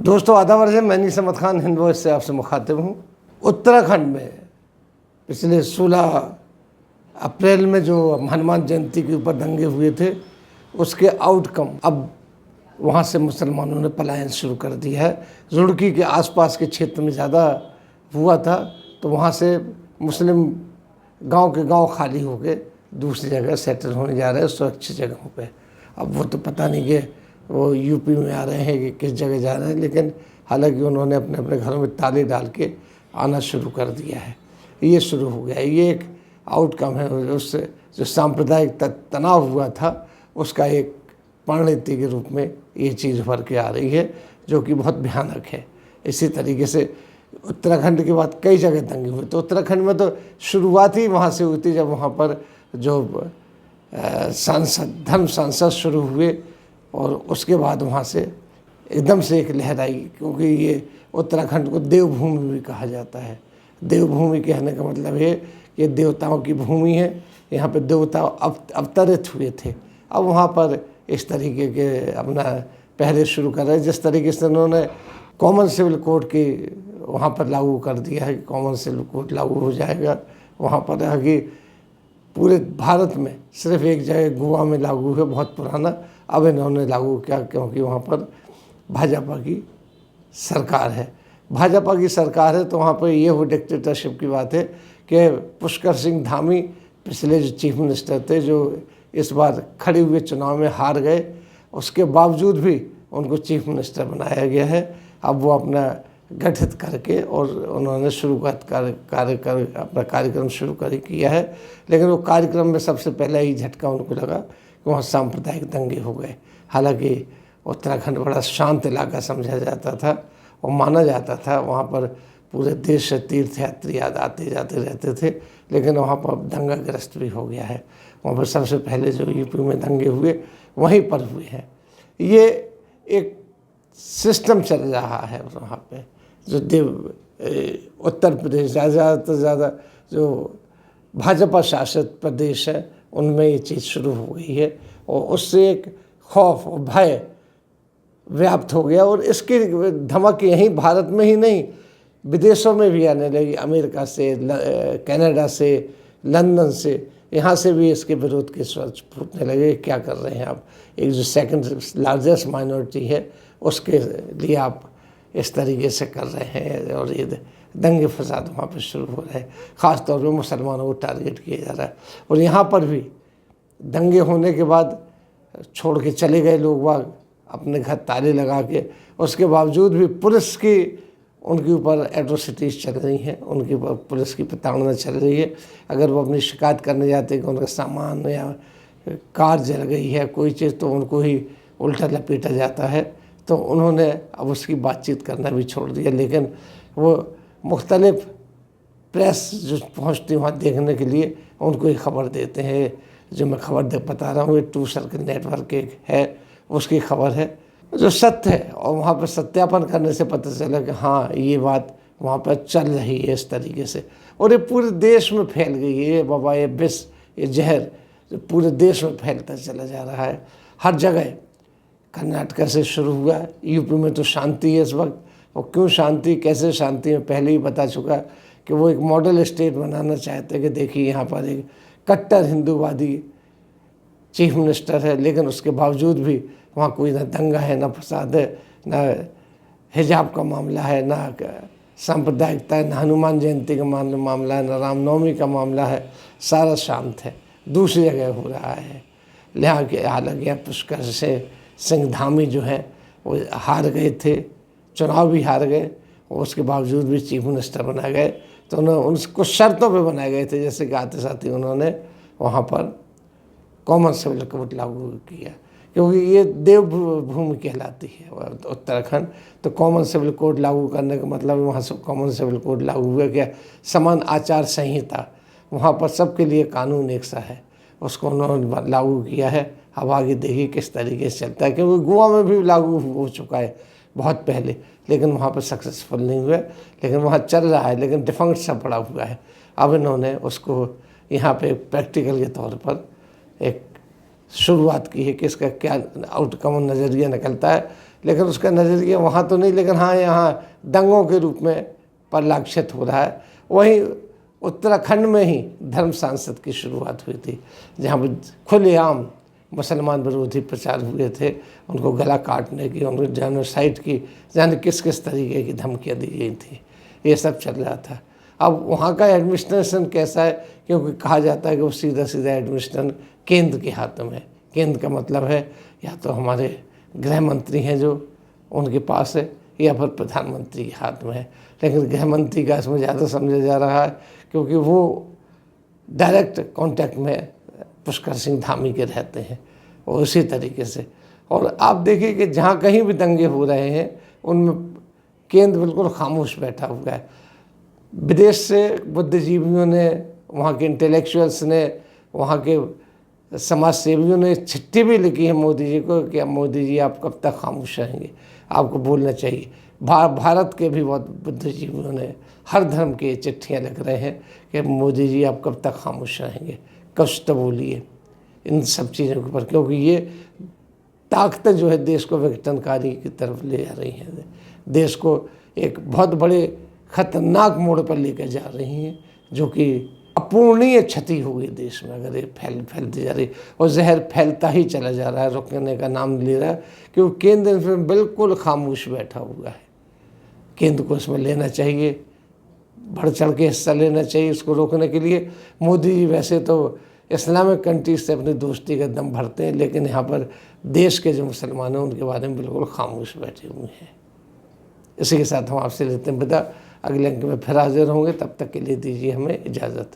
दोस्तों आदाब अर्ज़ है, मैं निसमत खान हिंद वॉइस से आपसे मुखातिब हूँ। उत्तराखंड में पिछले 16 अप्रैल में जो हनुमान जयंती के ऊपर दंगे हुए थे, उसके आउटकम अब वहाँ से मुसलमानों ने पलायन शुरू कर दिया है। रुड़की के आसपास के क्षेत्र में ज़्यादा हुआ था, तो वहाँ से मुस्लिम गांव के गांव खाली हो गए, दूसरी जगह सेटल होने जा रहे हैं सुरक्षित जगहों पे। अब वो तो पता नहीं कि वो यूपी में आ रहे हैं कि किस जगह जा रहे हैं, लेकिन हालांकि उन्होंने अपने अपने घरों में ताले डाल के आना शुरू कर दिया है। ये शुरू हो गया, ये एक आउटकम है। उससे जो सांप्रदायिक तनाव हुआ था, उसका एक परिणति के रूप में ये चीज़ उभर के आ रही है, जो कि बहुत भयानक है। इसी तरीके से उत्तराखंड के बाद कई जगह दंगे हुए। तो उत्तराखंड में तो शुरुआत ही वहाँ से हुई थी, जब वहाँ पर जो धर्म सांसद शुरू हुए, और उसके बाद वहाँ से एकदम से एक लहर आई, क्योंकि ये उत्तराखंड को देवभूमि भी कहा जाता है। देवभूमि कहने का मतलब है कि देवताओं की भूमि है, यहाँ पे देवता अवतरित हुए थे। अब वहाँ पर इस तरीके के अपना पहले शुरू कर रहे हैं, जिस तरीके से उन्होंने कॉमन सिविल कोड की वहाँ पर लागू कर दिया है कि कॉमन सिविल कोड लागू हो जाएगा। वहाँ पर है कि पूरे भारत में सिर्फ एक जगह गोवा में लागू है, बहुत पुराना। अब इन्होंने लागू किया क्योंकि वहाँ पर भाजपा की सरकार है। भाजपा की सरकार है तो वहाँ पर ये वो डिक्टेटरशिप की बात है कि पुष्कर सिंह धामी पिछले जो चीफ मिनिस्टर थे, जो इस बार खड़े हुए चुनाव में हार गए, उसके बावजूद भी उनको चीफ मिनिस्टर बनाया गया है। अब वो अपना गठित करके और उन्होंने शुरुआत अपना कार्यक्रम शुरू किया है। लेकिन वो कार्यक्रम में सबसे पहले ही झटका उनको लगा कि वहाँ सांप्रदायिक दंगे हो गए। हालांकि उत्तराखंड बड़ा शांत इलाका समझा जाता था और माना जाता था, वहाँ पर पूरे देश से तीर्थयात्री आते जाते रहते थे, लेकिन वहाँ पर दंगाग्रस्त भी हो गया है। वहाँ पर सबसे पहले जो यूपी में दंगे हुए वहीं पर हुए हैं। ये एक सिस्टम चल रहा है वहाँ पे, जो उत्तर प्रदेश ज़्यादा से ज़्यादा जो भाजपा शासित प्रदेश है, उनमें ये चीज़ शुरू हो गई है, और उससे एक खौफ और भय व्याप्त हो गया। और इसकी धमक यहीं भारत में ही नहीं, विदेशों में भी आने लगी। अमेरिका से, कनाडा से, लंदन से, यहाँ से भी इसके विरोध के स्वर फूटने लगे। क्या कर रहे हैं आप, एक जो सेकंड लार्जेस्ट माइनॉरिटी है उसके लिए आप इस तरीके से कर रहे हैं, और ये दंगे फसाद वहाँ पर शुरू हो रहे हैं। ख़ास तौर पर मुसलमानों को टारगेट किया जा रहा है। और यहाँ पर भी दंगे होने के बाद छोड़ के चले गए लोग बाग अपने घर ताले लगा के, उसके बावजूद भी पुलिस की उनके ऊपर एट्रोसिटीज़ चल रही हैं, उनके ऊपर पुलिस की प्रताड़ना चल रही है। अगर वो अपनी शिकायत करने जाते हैं कि उनका सामान या कार जल गई है कोई चीज़, तो उनको ही उल्टा लपेटा जाता है। तो उन्होंने अब उसकी बातचीत करना भी छोड़ दिया। लेकिन वो मुख्तलिफ प्रेस जो पहुंचती वहाँ देखने के लिए, उनको ही खबर देते हैं। जो मैं खबर बता रहा हूँ, ये ट्रू सर्कल नेटवर्क एक है, उसकी खबर है जो सत्य है, और वहाँ पर सत्यापन करने से पता चला कि हाँ ये बात वहाँ पर चल रही है इस तरीके से। और ये पूरे देश में फैल गई है। ये बाबा, ये विष, ये जहर जो पूरे देश में फैलता चला जा रहा है हर जगह। कर्नाटक से शुरू हुआ, यूपी में तो शांति है इस वक्त। और क्यों शांति, कैसे शांति, में पहले ही बता चुका कि वो एक मॉडल स्टेट बनाना चाहते हैं कि देखिए यहाँ पर एक कट्टर हिंदूवादी चीफ मिनिस्टर है, लेकिन उसके बावजूद भी वहाँ कोई ना दंगा है, ना फसाद है, ना हिजाब का मामला है, ना सांप्रदायिकता है, ना हनुमान जयंती का मामला है, ना रामनवमी का मामला है। सारा शांत है। दूसरी जगह हो रहा है। हालांकि पुष्कर सिंह धामी जो है वो हार गए थे, चुनाव भी हार गए, और उसके बावजूद भी चीफ मिनिस्टर बनाए गए। तो उन्होंने उनको शर्तों पे बनाए गए थे, जैसे कि आते साथ ही उन्होंने वहाँ पर कॉमन सिविल कोड लागू किया, क्योंकि ये देवभूमि कहलाती है उत्तराखंड। तो कॉमन सिविल कोड लागू करने का मतलब वहाँ से कॉमन सिविल कोड लागू हुआ क्या, समान आचार संहिता, वहाँ पर सबके लिए कानून एक सा है, उसको उन्होंने लागू किया है। अब आगे देखिए किस तरीके से चलता है, क्योंकि गोवा में भी लागू हो चुका है बहुत पहले, लेकिन वहाँ पर सक्सेसफुल नहीं हुआ। लेकिन वहाँ चल रहा है, लेकिन डिफंक्ट सा पड़ा हुआ है। अब इन्होंने उसको यहाँ पे प्रैक्टिकल के तौर पर एक शुरुआत की है कि इसका क्या आउटकम नज़रिया निकलता है। लेकिन उसका नज़रिया वहाँ तो नहीं, लेकिन हाँ यहाँ दंगों के रूप में परिलक्षित हो रहा है। वहीं उत्तराखंड में ही धर्म सांसद की शुरुआत हुई थी, जहाँ पर खुलेआम मुसलमान विरोधी प्रचार हुए थे, उनको गला काटने की, उनको जेनोसाइड की, जाने किस किस तरीके की धमकियाँ दी गई थी, ये सब चल रहा था। अब वहाँ का एडमिनिस्ट्रेशन कैसा है, क्योंकि कहा जाता है कि वो सीधा सीधा एडमिनिस्ट्रेशन केंद्र के हाथों में। केंद्र का मतलब है या तो हमारे गृह मंत्री हैं जो उनके पास है, या फिर प्रधानमंत्री के हाथ में है। लेकिन गृह मंत्री का इसमें ज़्यादा समझा जा रहा है, क्योंकि वो डायरेक्ट कांटेक्ट में पुष्कर सिंह धामी के रहते हैं, और उसी तरीके से। और आप देखिए कि जहाँ कहीं भी दंगे हो रहे हैं उनमें केंद्र बिल्कुल खामोश बैठा हुआ है। विदेश से बुद्धिजीवियों ने, वहाँ के इंटेलेक्चुअल्स ने, वहाँ के समाज सेवियों ने चिट्ठी भी लिखी है मोदी जी को कि मोदी जी आप कब तक खामोश रहेंगे, आपको बोलना चाहिए। भारत के भी बहुत बुद्धिजीवियों ने, हर धर्म के चिट्ठियाँ लिख रहे हैं कि मोदी जी आप कब तक खामोश रहेंगे, कुछ तो बोलिए इन सब चीज़ों के ऊपर, क्योंकि ये ताकतें जो है देश को विघटनकारी की तरफ ले जा रही हैं, देश को एक बहुत बड़े खतरनाक मोड़ पर लेकर जा रही हैं, जो कि अपूर्णीय क्षति होगी देश में अगर ये फैलती जा रही। और जहर फैलता ही चला जा रहा है, रुकने का नाम नहीं ले रहा है, क्योंकि केंद्र इसमें बिल्कुल खामोश बैठा हुआ है। केंद्र को इसमें लेना चाहिए, बढ़ चढ़ के हिस्सा लेना चाहिए इसको रोकने के लिए। मोदी जी वैसे तो इस्लामिक कंट्रीज से अपनी दोस्ती का दम भरते हैं, लेकिन यहाँ पर देश के जो मुसलमान हैं उनके बारे में बिल्कुल खामोश बैठे हुए हैं। इसी के साथ हम आपसे लेते हैं विदा। अगले अंक में फिर हाजिर होंगे, तब तक के लिए दीजिए हमें इजाज़त।